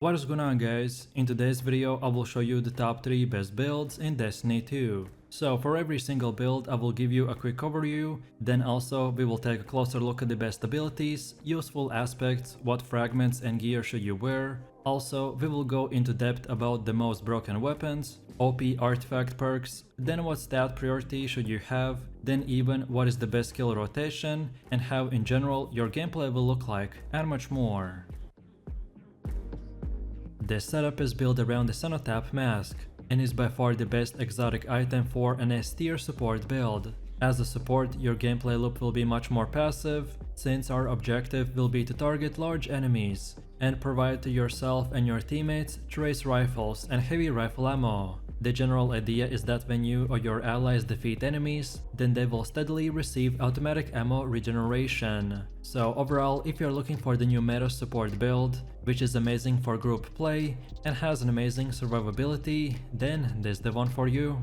What is going on, guys? In today's video I will show you the top 3 best builds in Destiny 2. So for every single build I will give you a quick overview, then also we will take a closer look at the best abilities, useful aspects, what fragments and gear should you wear. Also we will go into depth about the most broken weapons, OP artifact perks, then what stat priority should you have, then even what is the best skill rotation and how in general your gameplay will look like, and much more. This setup is built around the Cenotaph mask and is by far the best exotic item for an S tier support build. As a support, your gameplay loop will be much more passive, since our objective will be to target large enemies and provide to yourself and your teammates trace rifles and heavy rifle ammo. The general idea is that when you or your allies defeat enemies, then they will steadily receive automatic ammo regeneration. So overall, if you're looking for the new meta support build, which is amazing for group play and has an amazing survivability, then this is the one for you.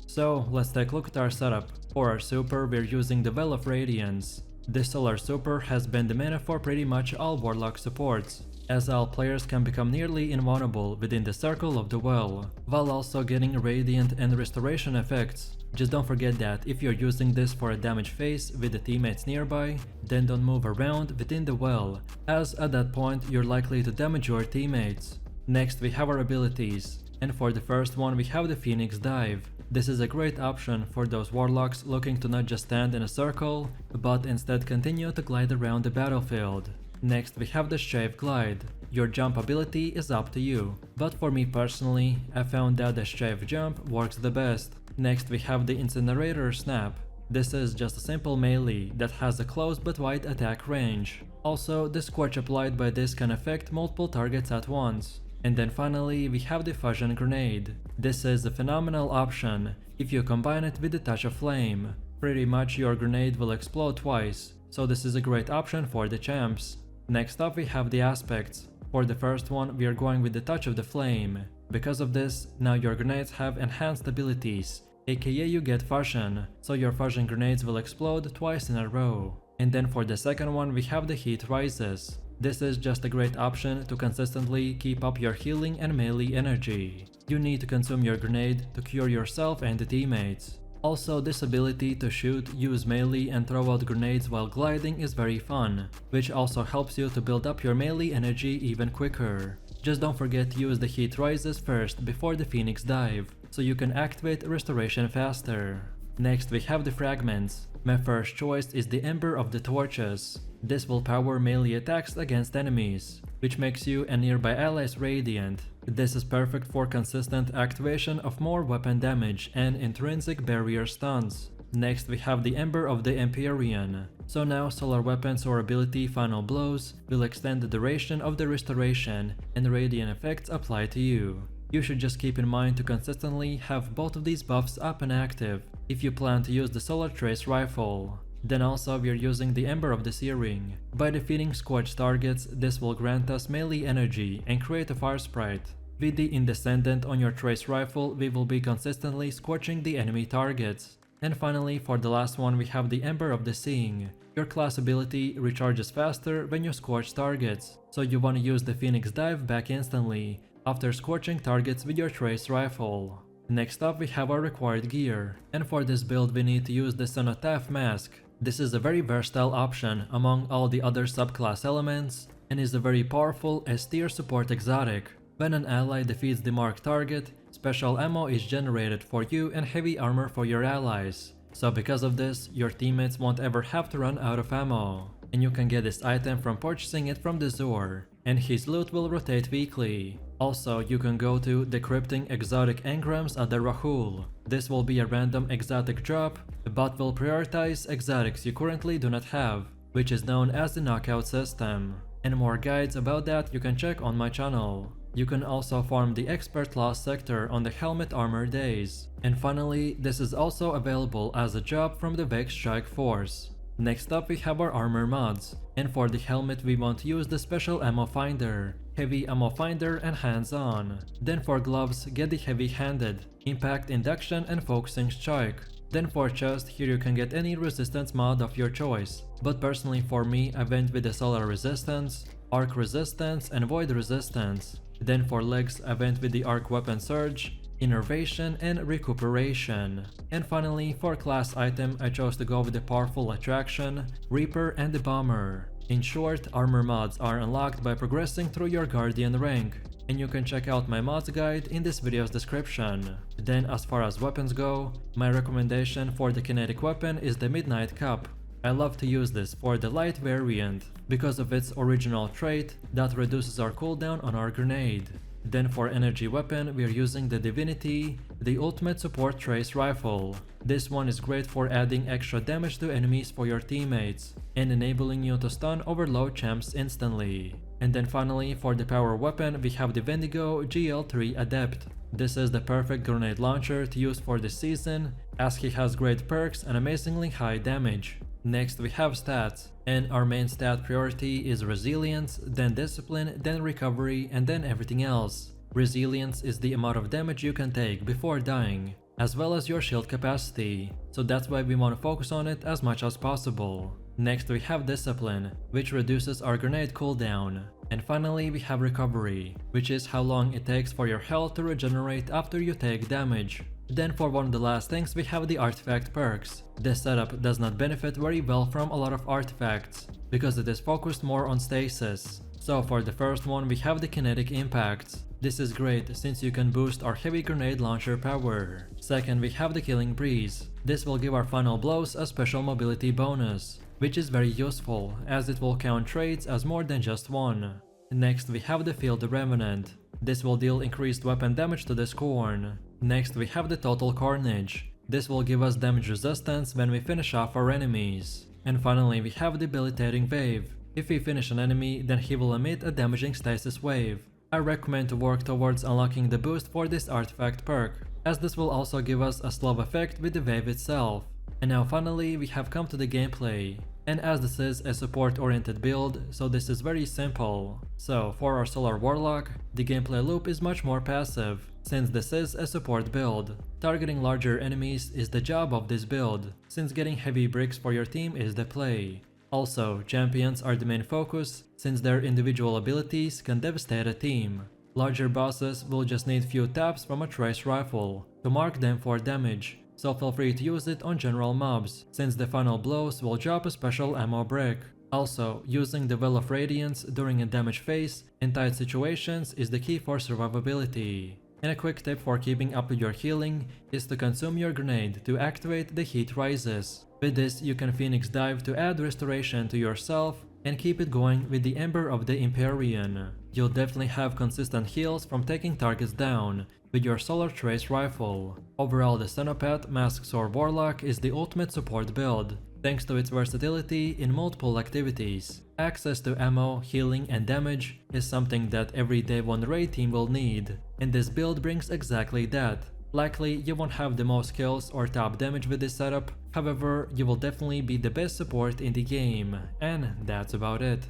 So let's take a look at our setup. For our super, we're using the Well of Radiance. This solar super has been the meta for pretty much all warlock supports, as all players can become nearly invulnerable within the circle of the well, while also getting radiant and restoration effects. Just don't forget that if you're using this for a damage phase with the teammates nearby, then don't move around within the well, as at that point you're likely to damage your teammates. Next we have our abilities, and for the first one we have the Phoenix Dive. This is a great option for those warlocks looking to not just stand in a circle, but instead continue to glide around the battlefield. Next we have the Strafe Glide. Your jump ability is up to you, but for me personally, I found that the Strafe Jump works the best. Next we have the Incinerator Snap. This is just a simple melee that has a close but wide attack range. Also, the Scorch applied by this can affect multiple targets at once. And then finally we have the Fusion Grenade. This is a phenomenal option if you combine it with the Touch of Flame. Pretty much your grenade will explode twice, so this is a great option for the champs. Next up we have the aspects. For the first one we are going with the Touch of the Flame. Because of this, now your grenades have enhanced abilities, aka you get fusion, so your fusion grenades will explode twice in a row. And then for the second one we have the Heat Rises. This is just a great option to consistently keep up your healing and melee energy. You need to consume your grenade to cure yourself and the teammates. Also, this ability to shoot, use melee and throw out grenades while gliding is very fun, which also helps you to build up your melee energy even quicker. Just don't forget to use the Heat Rises first before the Phoenix Dive, so you can activate restoration faster. Next we have the fragments. My first choice is the Ember of the Torches. This will power melee attacks against enemies, which makes you and nearby allies radiant. This is perfect for consistent activation of more weapon damage and intrinsic barrier stuns. Next we have the Ember of the Empyrean. So now solar weapons or ability Final Blows will extend the duration of the restoration and radiant effects apply to you. You should just keep in mind to consistently have both of these buffs up and active if you plan to use the Solar Trace Rifle. Then also we are using the Ember of the Searing. By defeating scorched targets, this will grant us melee energy and create a fire sprite. With the Indescendant on your Trace Rifle, we will be consistently scorching the enemy targets. And finally, for the last one we have the Ember of the Seeing. Your class ability recharges faster when you scorch targets, so you want to use the Phoenix Dive back instantly after scorching targets with your Trace Rifle. Next up we have our required gear, and for this build we need to use the Cenotaph mask. This is a very versatile option among all the other subclass elements, and is a very powerful S tier support exotic. When an ally defeats the marked target, special ammo is generated for you and heavy armor for your allies. So because of this, your teammates won't ever have to run out of ammo. And you can get this item from purchasing it from the Zor, and his loot will rotate weekly. Also, you can go to Decrypting Exotic Engrams at the Rahul. This will be a random exotic drop, but will prioritize exotics you currently do not have, which is known as the knockout system. And more guides about that you can check on my channel. You can also farm the Expert Loss sector on the Helmet Armor days. And finally, this is also available as a job from the Vex Strike Force. Next up we have our armor mods, and for the helmet we want to use the Special Ammo Finder, Heavy Ammo Finder and Hands On. Then for gloves, get the Heavy Handed, Impact Induction and Focusing Strike. Then for chest, here you can get any resistance mod of your choice, but personally for me I went with the Solar Resistance. arc resistance, and void resistance. Then for legs, I went with the arc weapon surge, innervation, and recuperation. And finally, for class item, I chose to go with the powerful attraction, Reaper, and the bomber. In short, armor mods are unlocked by progressing through your guardian rank, and you can check out my mods guide in this video's description. Then as far as weapons go, my recommendation for the kinetic weapon is the Midnight Cup. I love to use this for the light variant because of its original trait that reduces our cooldown on our grenade. Then for energy weapon, we are using the Divinity, the ultimate support trace rifle. This one is great for adding extra damage to enemies for your teammates and enabling you to stun overload champs instantly. And then finally, for the power weapon, we have the Wendigo GL3 Adept. This is the perfect grenade launcher to use for this season, as he has great perks and amazingly high damage. Next we have stats, and our main stat priority is resilience, then discipline, then recovery, and then everything else. Resilience is the amount of damage you can take before dying, as well as your shield capacity, so that's why we want to focus on it as much as possible. Next we have discipline, which reduces our grenade cooldown. And finally we have recovery, which is how long it takes for your health to regenerate after you take damage. Then for one of the last things we have the artifact perks. This setup does not benefit very well from a lot of artifacts, because it is focused more on stasis. So for the first one we have the kinetic impacts. This is great since you can boost our heavy grenade launcher power. Second we have the killing breeze. This will give our final blows a special mobility bonus, which is very useful as it will count traits as more than just one. Next we have the field revenant. This will deal increased weapon damage to the Scorn. Next we have the total carnage. This will give us damage resistance when we finish off our enemies. And finally we have the debilitating wave. If we finish an enemy, then he will emit a damaging stasis wave. I recommend to work towards unlocking the boost for this artifact perk, as this will also give us a slow effect with the wave itself. And now finally we have come to the gameplay. And as this is a support oriented build, so this is very simple. So for our Solar Warlock, the gameplay loop is much more passive, since this is a support build. Targeting larger enemies is the job of this build, since getting heavy bricks for your team is the play. Also, champions are the main focus, since their individual abilities can devastate a team. Larger bosses will just need few taps from a trace rifle to mark them for damage, so feel free to use it on general mobs, since the final blows will drop a special ammo brick. Also, using the Well of Radiance during a damage phase in tight situations is the key for survivability. And a quick tip for keeping up with your healing is to consume your grenade to activate the heat rises. With this, you can Phoenix Dive to add restoration to yourself and keep it going with the Ember of the Empyrean. You'll definitely have consistent heals from taking targets down with your Solar Trace rifle. Overall, the Xenopath Mask Sword Warlock is the ultimate support build, thanks to its versatility in multiple activities. Access to ammo, healing, and damage is something that every Day 1 raid team will need, and this build brings exactly that. Likely, you won't have the most kills or top damage with this setup, however, you will definitely be the best support in the game, and that's about it.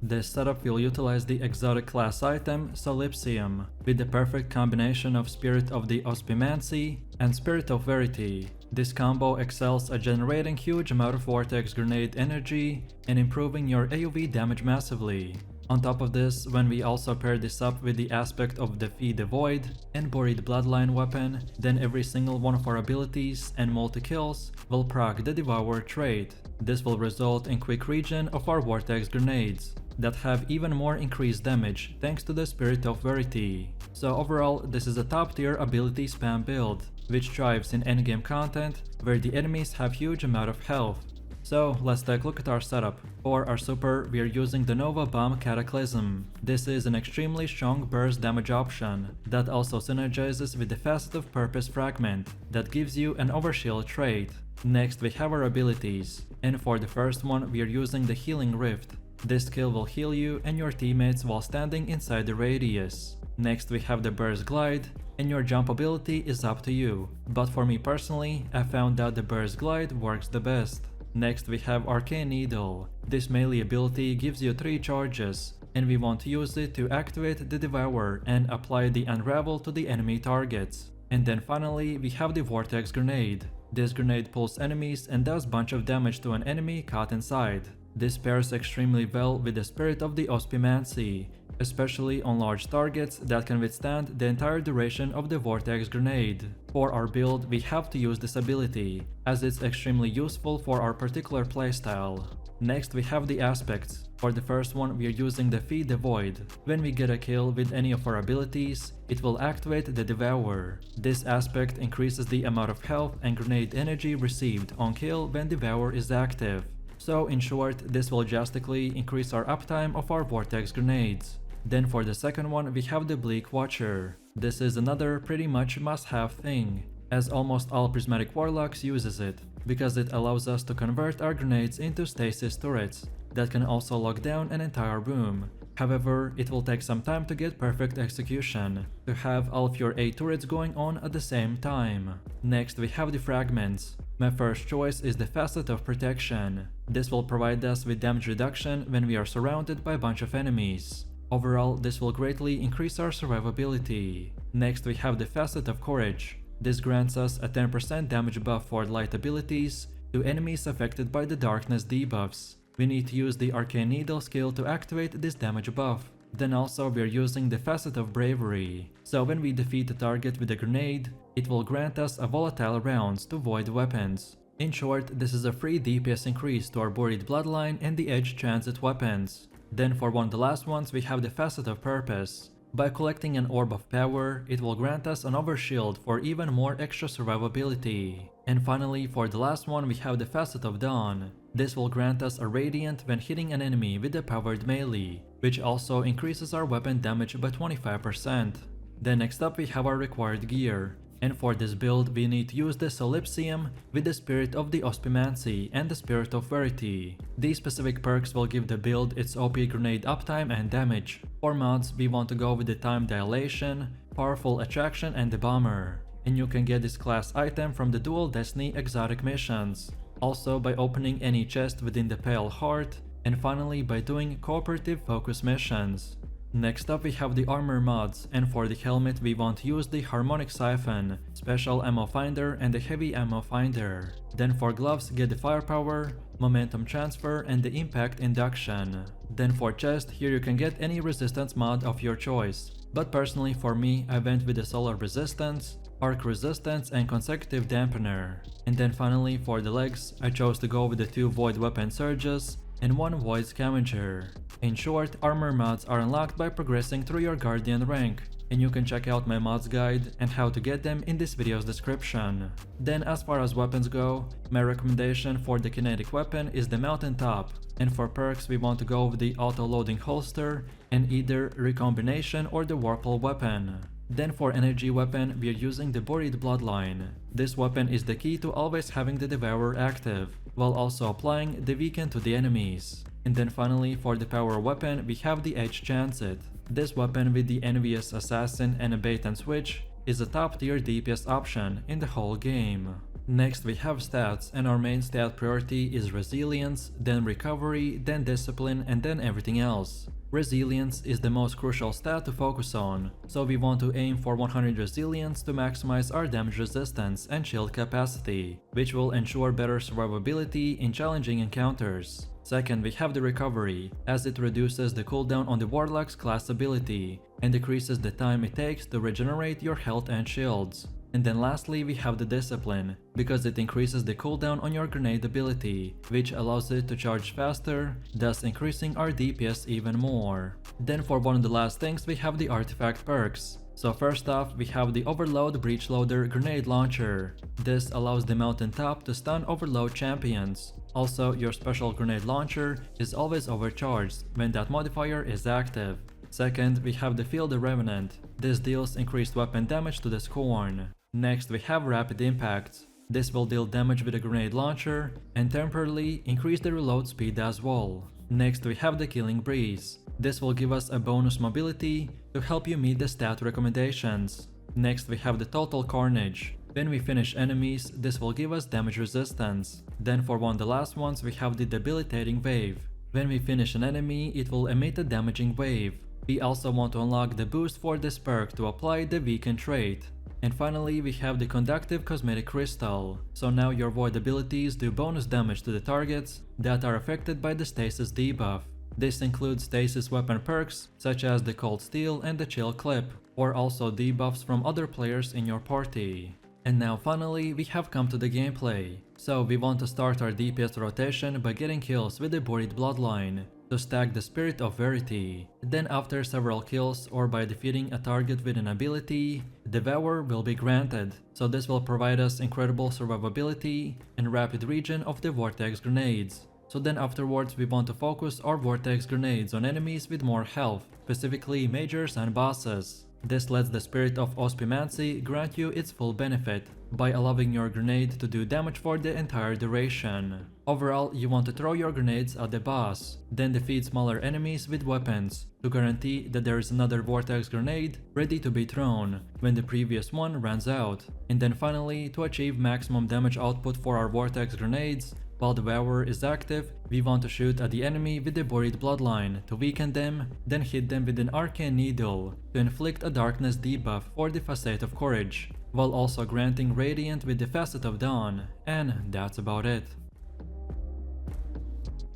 This setup will utilize the exotic class item Solipsium, with the perfect combination of Spirit of the Ospimancy and Spirit of Verity. This combo excels at generating huge amount of vortex grenade energy and improving your AoE damage massively. On top of this, when we also pair this up with the aspect of Defy the Void and Buried Bloodline weapon, then every single one of our abilities and multi-kills will proc the Devour trait. This will result in quick regen of our vortex grenades that have even more increased damage thanks to the Spirit of Verity. So overall, this is a top tier ability spam build, which thrives in endgame content where the enemies have huge amount of health. So let's take a look at our setup. For our super, we are using the Nova Bomb Cataclysm. This is an extremely strong burst damage option that also synergizes with the Facet of Purpose Fragment that gives you an overshield trait. Next we have our abilities, and for the first one we are using the Healing Rift. This skill will heal you and your teammates while standing inside the radius. Next we have the Burst Glide, and your jump ability is up to you, but for me personally, I found that the Burst Glide works the best. Next we have Arcane Needle. This melee ability gives you 3 charges, and we want to use it to activate the Devour and apply the Unravel to the enemy targets. And then finally we have the Vortex Grenade. This grenade pulls enemies and does bunch of damage to an enemy caught inside. This pairs extremely well with the spirit of the Ospimancy, especially on large targets that can withstand the entire duration of the Vortex Grenade. For our build, we have to use this ability, as it's extremely useful for our particular playstyle. Next we have the aspects. For the first one, we are using the Feed the Void. When we get a kill with any of our abilities, it will activate the Devour. This aspect increases the amount of health and grenade energy received on kill when Devour is active. So in short, this will drastically increase our uptime of our Vortex grenades. Then for the second one, we have the Bleak Watcher. This is another pretty much must-have thing, as almost all Prismatic Warlocks uses it, because it allows us to convert our grenades into Stasis turrets that can also lock down an entire room. However, it will take some time to get perfect execution, to have all of your 8 turrets going on at the same time. Next we have the Fragments. My first choice is the Facet of Protection. This will provide us with damage reduction when we are surrounded by a bunch of enemies. Overall, this will greatly increase our survivability. Next we have the Facet of Courage. This grants us a 10% damage buff for light abilities to enemies affected by the darkness debuffs. We need to use the Arcane Needle skill to activate this damage buff. Then also we are using the Facet of Bravery. So when we defeat a target with a grenade, it will grant us a volatile rounds to void weapons. In short, this is a free DPS increase to our Buried Bloodline and the Edge Transit weapons. Then for one of the last ones, we have the Facet of Purpose. By collecting an Orb of Power, it will grant us an Overshield for even more extra survivability. And finally, for the last one, we have the Facet of Dawn. This will grant us a Radiant when hitting an enemy with a powered melee, which also increases our weapon damage by 25%. Then next up we have our required gear. And for this build, we need to use the Solipsium with the Spirit of the Ospimancy and the Spirit of Verity. These specific perks will give the build its OP grenade uptime and damage. For mods, we want to go with the Time Dilation, Powerful Attraction and the Bomber. And you can get this class item from the Dual Destiny exotic missions. Also by opening any chest within the Pale Heart, and finally by doing cooperative focus missions. Next up we have the armor mods, and for the helmet we want to use the Harmonic Siphon, Special Ammo Finder and the Heavy Ammo Finder. Then for gloves get the Firepower, Momentum Transfer and the Impact Induction. Then for chest, here you can get any resistance mod of your choice. But personally for me, I went with the Solar Resistance, Arc Resistance and Consecutive Dampener. And then finally for the legs, I chose to go with the 2 Void Weapon Surges and 1 Void Scavenger. In short, armor mods are unlocked by progressing through your Guardian rank, and you can check out my mods guide and how to get them in this video's description. Then as far as weapons go, my recommendation for the kinetic weapon is the Mountaintop, and for perks we want to go with the auto-loading holster and either Recombination or the Warple weapon. Then for energy weapon, we are using the Buried Bloodline. This weapon is the key to always having the Devourer active, while also applying the Weaken to the enemies. And then finally for the power weapon, we have the Edge Transit. This weapon with the Envious Assassin and a bait and switch is a top tier DPS option in the whole game. Next we have stats, and our main stat priority is Resilience, then Recovery, then Discipline and then everything else. Resilience is the most crucial stat to focus on, so we want to aim for 100 resilience to maximize our damage resistance and shield capacity, which will ensure better survivability in challenging encounters. Second, we have the recovery, as it reduces the cooldown on the Warlock's class ability and decreases the time it takes to regenerate your health and shields. And then lastly we have the discipline, because it increases the cooldown on your grenade ability, which allows it to charge faster, thus increasing our DPS even more. Then for one of the last things we have the artifact perks. So first off we have the Overload Breachloader Grenade Launcher. This allows the Mountaintop to stun overload champions. Also, your special grenade launcher is always overcharged when that modifier is active. Second, we have the Feel the Revenant. This deals increased weapon damage to the Scorn. Next we have Rapid Impact. This will deal damage with a grenade launcher and temporarily increase the reload speed as well. Next we have the Killing Breeze. This will give us a bonus mobility to help you meet the stat recommendations. Next we have the Total Carnage. When we finish enemies, this will give us damage resistance. Then for one of the last ones we have the Debilitating Wave. When we finish an enemy, it will emit a damaging wave. We also want to unlock the boost for this perk to apply the Weaken trait. And finally, we have the Conductive Cosmetic Crystal. So now your Void abilities do bonus damage to the targets that are affected by the Stasis debuff. This includes Stasis weapon perks such as the Cold Steel and the Chill Clip, or also debuffs from other players in your party. And now finally, we have come to the gameplay. So we want to start our DPS rotation by getting kills with the Buried Bloodline to stack the Spirit of Verity. Then after several kills or by defeating a target with an ability, Devour will be granted. So this will provide us incredible survivability and rapid regen of the Vortex grenades. So then afterwards we want to focus our Vortex grenades on enemies with more health, specifically mages and bosses. This lets the Spirit of Ospimancy grant you its full benefit by allowing your grenade to do damage for the entire duration. Overall, you want to throw your grenades at the boss, then defeat smaller enemies with weapons to guarantee that there is another Vortex grenade ready to be thrown when the previous one runs out. And then finally, to achieve maximum damage output for our Vortex grenades, while the Devour is active, we want to shoot at the enemy with the Buried Bloodline to weaken them, then hit them with an Arcane Needle to inflict a Darkness debuff for the Facet of Courage, while also granting Radiant with the Facet of Dawn, and that's about it.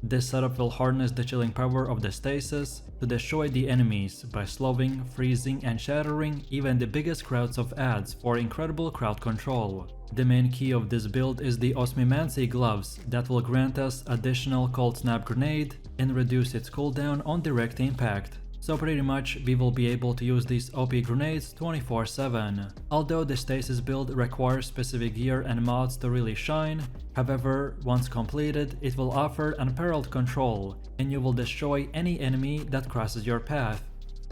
This setup will harness the chilling power of the Stasis to destroy the enemies by slowing, freezing and shattering even the biggest crowds of adds for incredible crowd control. The main key of this build is the Osmimancy gloves that will grant us additional Cold Snap grenade and reduce its cooldown on direct impact. So pretty much we will be able to use these OP grenades 24/7. Although the Stasis build requires specific gear and mods to really shine, however, once completed it will offer unparalleled control and you will destroy any enemy that crosses your path.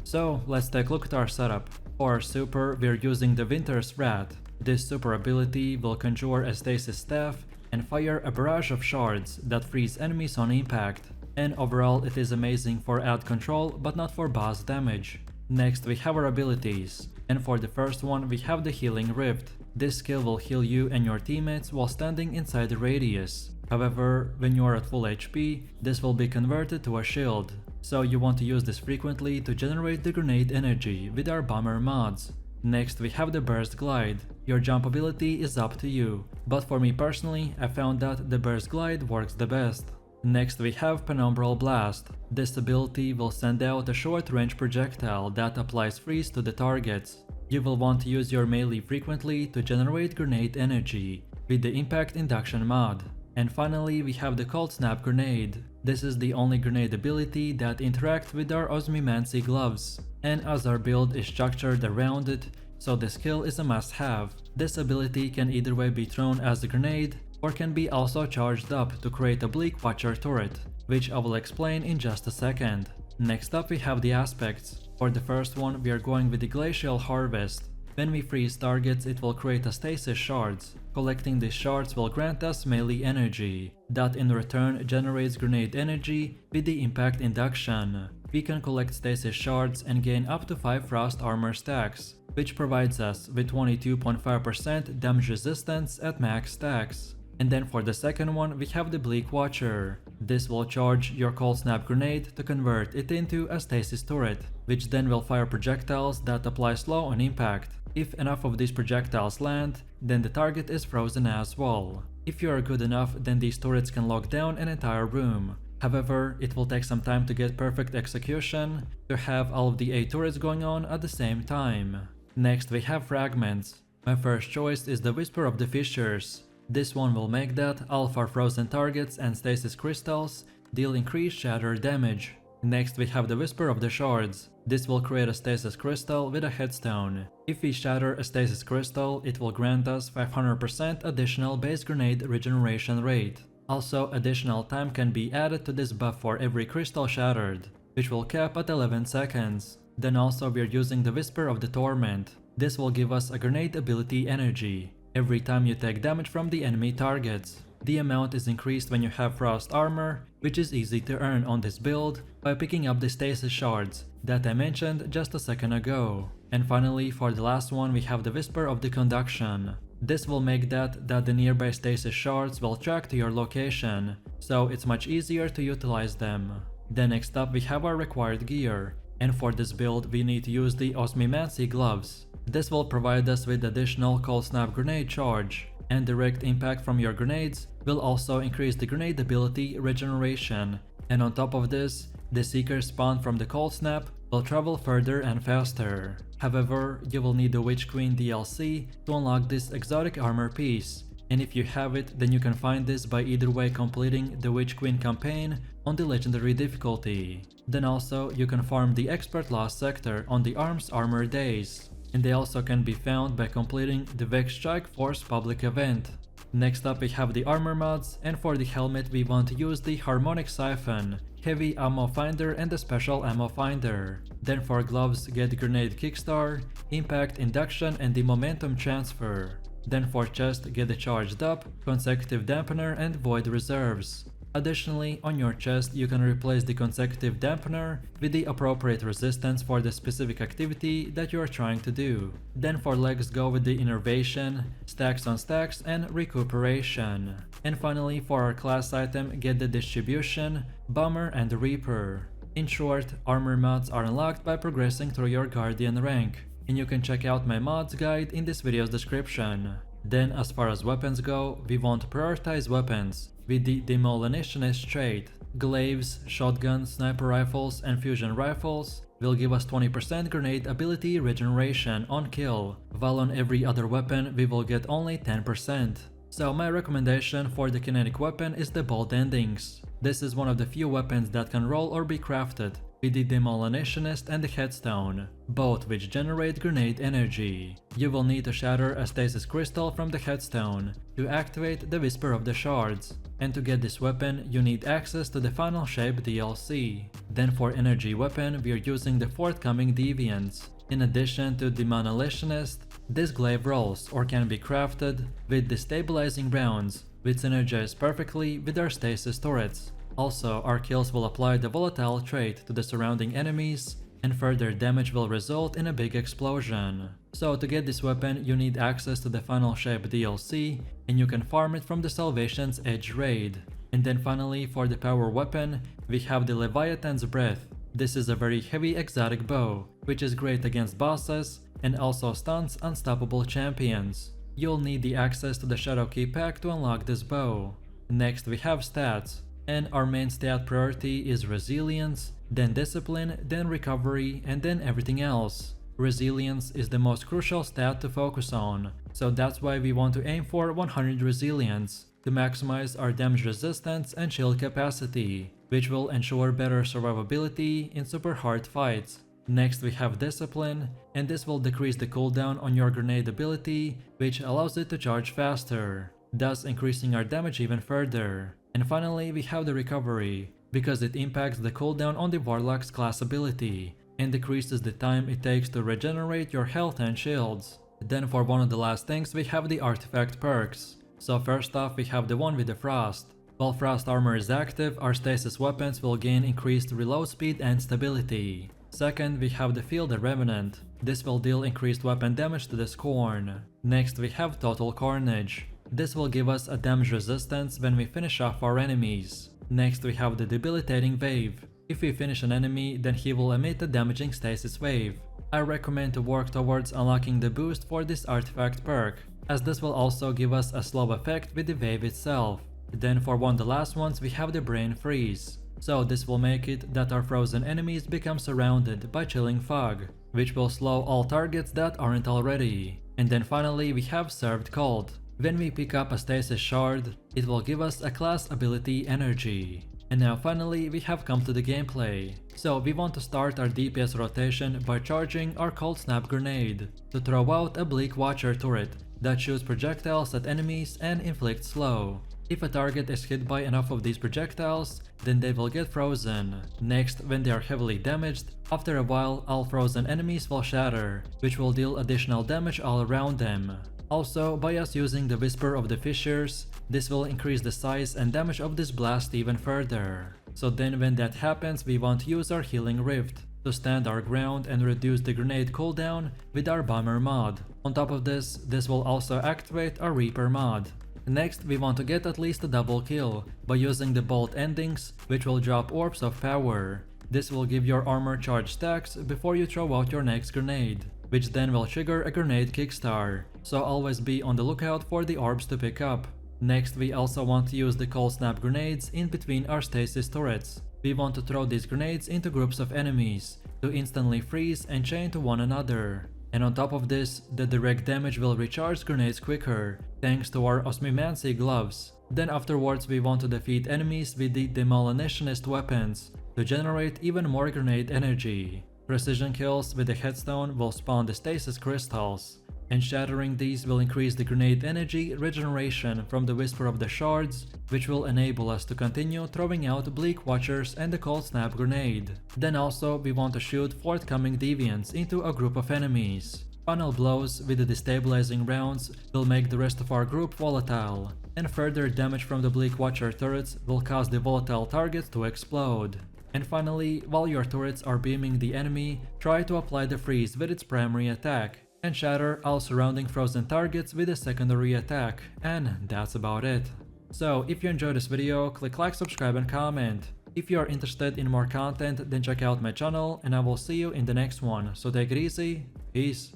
So let's take a look at our setup. For our super, we're using the Winter's Wrath. This super ability will conjure a Stasis staff and fire a barrage of shards that freeze enemies on impact. And overall it is amazing for ad control but not for boss damage. Next we have our abilities, and for the first one we have the Healing Rift. This skill will heal you and your teammates while standing inside the radius. However, when you are at full HP, this will be converted to a shield. So you want to use this frequently to generate the grenade energy with our bomber mods. Next we have the Burst Glide. Your jump ability is up to you, but for me personally I found that the Burst Glide works the best. Next we have Penumbral Blast. This ability will send out a short-range projectile that applies freeze to the targets. You will want to use your melee frequently to generate grenade energy with the Impact Induction mod. And finally we have the Cold Snap Grenade. This is the only grenade ability that interacts with our Osmimancy gloves, and as our build is structured around it, so the skill is a must-have. This ability can either way be thrown as a grenade or can be also charged up to create a Bleak Watcher turret, which I will explain in just a second. Next up we have the aspects. For the first one we are going with the Glacial Harvest. When we freeze targets it will create a Stasis shards. Collecting these shards will grant us melee energy, that in return generates grenade energy with the Impact Induction. We can collect Stasis shards and gain up to 5 Frost Armor stacks, which provides us with 22.5% damage resistance at max stacks. And then for the second one we have the Bleak Watcher. This will charge your Cold Snap grenade to convert it into a Stasis turret, which then will fire projectiles that apply slow on impact. If enough of these projectiles land, then the target is frozen as well. If you are good enough, then these turrets can lock down an entire room. However, it will take some time to get perfect execution to have all of the 8 turrets going on at the same time. Next we have Fragments. My first choice is the Whisper of the Fissures. This one will make that all of our frozen targets and Stasis crystals deal increased shatter damage. Next we have the Whisper of the Shards. This will create a Stasis crystal with a headstone. If we shatter a Stasis crystal, it will grant us 500% additional base grenade regeneration rate. Also, additional time can be added to this buff for every crystal shattered, which will cap at 11 seconds. Then also we are using the Whisper of the Torment. This will give us a grenade ability energy every time you take damage from the enemy targets. The amount is increased when you have Frost Armor, which is easy to earn on this build by picking up the Stasis shards that I mentioned just a second ago. And finally, for the last one we have the Whisper of the Conduction. This will make that the nearby Stasis shards will track to your location, so it's much easier to utilize them. Then next up we have our required gear, and for this build we need to use the Osmimancy gloves. This will provide us with additional cold snap grenade charge, and direct impact from your grenades will also increase the grenade ability regeneration, and on top of this, the seekers spawned from the cold snap will travel further and faster. However, you will need the Witch Queen DLC to unlock this exotic armor piece, and if you have it, then you can find this by either way completing the Witch Queen campaign on the legendary difficulty. Then also you can farm the expert lost sector on the arms armor days, and they also can be found by completing the Vex Strike Force public event. Next up we have the armor mods, and for the helmet we want to use the Harmonic Siphon, Heavy Ammo Finder and the Special Ammo Finder. Then for gloves get Grenade Kickstar, Impact Induction and the Momentum Transfer. Then for chest get the Charged Up, Consecutive Dampener and Void Reserves. Additionally, on your chest you can replace the consecutive dampener with the appropriate resistance for the specific activity that you are trying to do. Then for legs go with the innervation, stacks on stacks and recuperation. And finally for our class item get the distribution, bomber and reaper. In short, armor mods are unlocked by progressing through your guardian rank, and you can check out my mods guide in this video's description. Then as far as weapons go, we want to prioritize weapons with the Demolitionist trait. Glaives, shotguns, sniper rifles and fusion rifles will give us 20% grenade ability regeneration on kill, while on every other weapon we will get only 10%. So my recommendation for the kinetic weapon is the bolt endings. This is one of the few weapons that can roll or be crafted with the Demolitionist and the Headstone, both which generate grenade energy. You will need to shatter a stasis crystal from the Headstone to activate the Whisper of the Shards, and to get this weapon you need access to the Final Shape DLC. Then for energy weapon we are using the forthcoming Deviants. In addition to the Demolitionist, this glaive rolls or can be crafted with the Stabilizing rounds, which synergize perfectly with our stasis turrets. Also, our kills will apply the volatile trait to the surrounding enemies, and further damage will result in a big explosion. So to get this weapon you need access to the Final Shape DLC, and you can farm it from the Salvation's Edge raid. And then finally for the power weapon we have the Leviathan's Breath. This is a very heavy exotic bow, which is great against bosses and also stunts unstoppable champions. You'll need the access to the Shadow Key pack to unlock this bow. Next we have stats, and our main stat priority is Resilience, then Discipline, then Recovery, and then everything else. Resilience is the most crucial stat to focus on, so that's why we want to aim for 100 Resilience to maximize our damage resistance and shield capacity, which will ensure better survivability in super hard fights. Next we have Discipline, and this will decrease the cooldown on your grenade ability, which allows it to charge faster, thus increasing our damage even further. And finally we have the Recovery, because it impacts the cooldown on the Warlock's class ability, and decreases the time it takes to regenerate your health and shields. Then for one of the last things we have the Artifact perks. So first off we have the one with the Frost. While Frost armor is active, our stasis weapons will gain increased reload speed and stability. Second, we have the Field Revenant. This will deal increased weapon damage to the Scorn. Next we have Total Carnage. This will give us a damage resistance when we finish off our enemies. Next we have the Debilitating Wave. If we finish an enemy, then he will emit a damaging stasis wave. I recommend to work towards unlocking the boost for this artifact perk, as this will also give us a slow effect with the wave itself. Then for one of the last ones we have the Brain Freeze. So this will make it that our frozen enemies become surrounded by chilling fog, which will slow all targets that aren't already. And then finally we have Served Cold. When we pick up a stasis shard, it will give us a class ability energy. And now finally we have come to the gameplay. So we want to start our DPS rotation by charging our Cold Snap Grenade to throw out a Bleak Watcher turret that shoots projectiles at enemies and inflicts slow. If a target is hit by enough of these projectiles, then they will get frozen. Next, when they are heavily damaged, after a while all frozen enemies will shatter, which will deal additional damage all around them. Also, by us using the Whisper of the Fissures, this will increase the size and damage of this blast even further. So then when that happens, we want to use our Healing Rift to stand our ground and reduce the grenade cooldown with our Bomber mod. On top of this will also activate our Reaper mod. Next, we want to get at least a double kill by using the Bolt Endings, which will drop Orbs of Power. This will give your armor charge stacks before you throw out your next grenade. which then will trigger a grenade kickstar, so always be on the lookout for the orbs to pick up. Next, we also want to use the cold snap grenades in between our stasis turrets. We want to throw these grenades into groups of enemies to instantly freeze and chain to one another. And on top of this, the direct damage will recharge grenades quicker, thanks to our Osmimancy gloves. Then afterwards we want to defeat enemies with the demolitionist weapons to generate even more grenade energy. Precision kills with the headstone will spawn the stasis crystals, and shattering these will increase the grenade energy regeneration from the Whisper of the Shards, which will enable us to continue throwing out Bleak Watchers and the Cold Snap grenade. Then also we want to shoot forthcoming deviants into a group of enemies. Funnel blows with the destabilizing rounds will make the rest of our group volatile, and further damage from the Bleak Watcher turrets will cause the volatile targets to explode. And finally, while your turrets are beaming the enemy, try to apply the freeze with its primary attack, and shatter all surrounding frozen targets with a secondary attack, and that's about it. So if you enjoyed this video, click like, subscribe and comment. If you are interested in more content, then check out my channel and I will see you in the next one. So take it easy, peace.